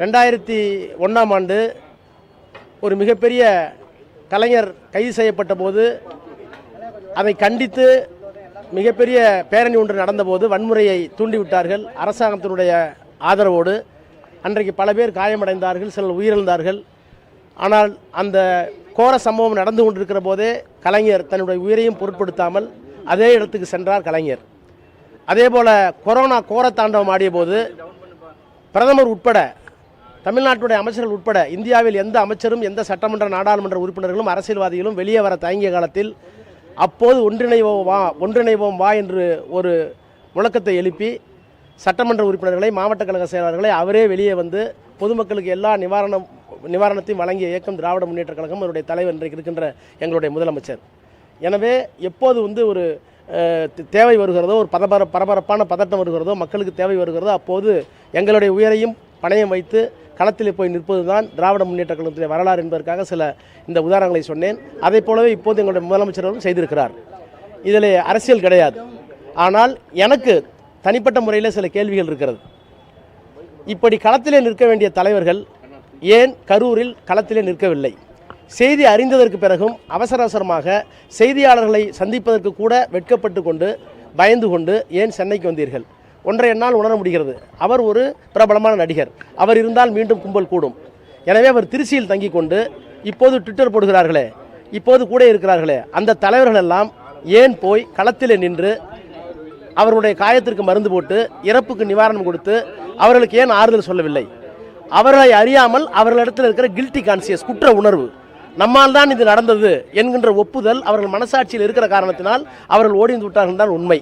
2001ஆம் ஆண்டு ஒரு மிகப்பெரிய கலைஞர் கைது செய்யப்பட்ட போது அதை கண்டித்து மிகப்பெரிய பேரணி ஒன்று நடந்தபோது வன்முறையை தூண்டிவிட்டார்கள். அரசாங்கத்தினுடைய ஆதரவோடு அன்றைக்கு பல பேர் காயமடைந்தார்கள், சிலர் உயிரிழந்தார்கள். ஆனால் அந்த கோர சம்பவம் நடந்து கொண்டிருக்கிற போதே கலைஞர் தன்னுடைய உயிரையும் பொருட்படுத்தாமல் அதே இடத்துக்கு சென்றார் கலைஞர். அதேபோல் கொரோனா கோரத்தாண்டவம் ஆடிய போது பிரதமர் உட்பட தமிழ்நாட்டுடைய அமைச்சர்கள் உட்பட இந்தியாவில் எந்த அமைச்சரும் எந்த சட்டமன்ற நாடாளுமன்ற உறுப்பினர்களும் அரசியல்வாதிகளும் வெளியே வர தயங்கிய காலத்தில் அப்போது ஒன்றிணைவோம் வா என்று ஒரு முழக்கத்தை எழுப்பி சட்டமன்ற உறுப்பினர்களை, மாவட்ட கழக செயலாளர்களை அவரே வெளியே வந்து பொதுமக்களுக்கு எல்லா நிவாரணத்தையும் வழங்கிய இயக்கம் திராவிட முன்னேற்ற கழகம். அவருடைய தலைவர் இன்றைக்கு இருக்கின்ற எங்களுடைய முதலமைச்சர். எனவே எப்போது ஒரு தேவை வருகிறதோ, ஒரு பரபரப்பான பதட்டம் வருகிறதோ, மக்களுக்கு தேவை வருகிறதோ, அப்போது எங்களுடைய உயிரையும் பணயம் வைத்து களத்தில் போய் நிற்பது தான் திராவிட முன்னேற்ற கழகத்துடைய வரலாறு என்பதற்காக சில இந்த உதாரணங்களை சொன்னேன். அதை போலவே இப்போது எங்களுடைய முதலமைச்சரும் செய்திருக்கிறார். இதில் அரசியல் கிடையாது. ஆனால் எனக்கு தனிப்பட்ட முறையில் சில கேள்விகள் இருக்கிறது. இப்படி களத்திலே நிற்க வேண்டிய தலைவர்கள் ஏன் கரூரில் களத்திலே நிற்கவில்லை? செய்தி அறிந்ததற்கு பிறகும் அவசரமாக செய்தியாளர்களை சந்திப்பதற்கு கூட வெட்கப்பட்டு கொண்டு பயந்து கொண்டு ஏன் சென்னைக்கு வந்தீர்கள்? ஒன்றை என்னால் உணர முடிகிறது. அவர் ஒரு பிரபலமான நடிகர். அவர் இருந்தால் மீண்டும் கும்பல் கூடும். எனவே அவர் திருச்சியில் தங்கி கொண்டு இப்போது ட்விட்டர் போடுகிறார்களே, இப்போது கூட இருக்கிறார்களே, அந்த தலைவர்கள் எல்லாம் ஏன் போய் களத்திலே நின்று அவர்களுடைய காயத்திற்கு மருந்து போட்டு இறப்புக்கு நிவாரணம் கொடுத்து அவர்களுக்கு ஏன் ஆறுதல் சொல்லவில்லை? அவர்களை அறியாமல் அவர்களிடத்தில் இருக்கிற கில்ட்டி கான்சியஸ், குற்ற உணர்வு, நம்மால் தான் இது நடந்தது என்கின்ற ஒப்புதல் அவர்கள் மனசாட்சியில் இருக்கிற காரணத்தினால் அவர்கள் ஓடி வந்து விட்டார்கள் தான் உண்மை.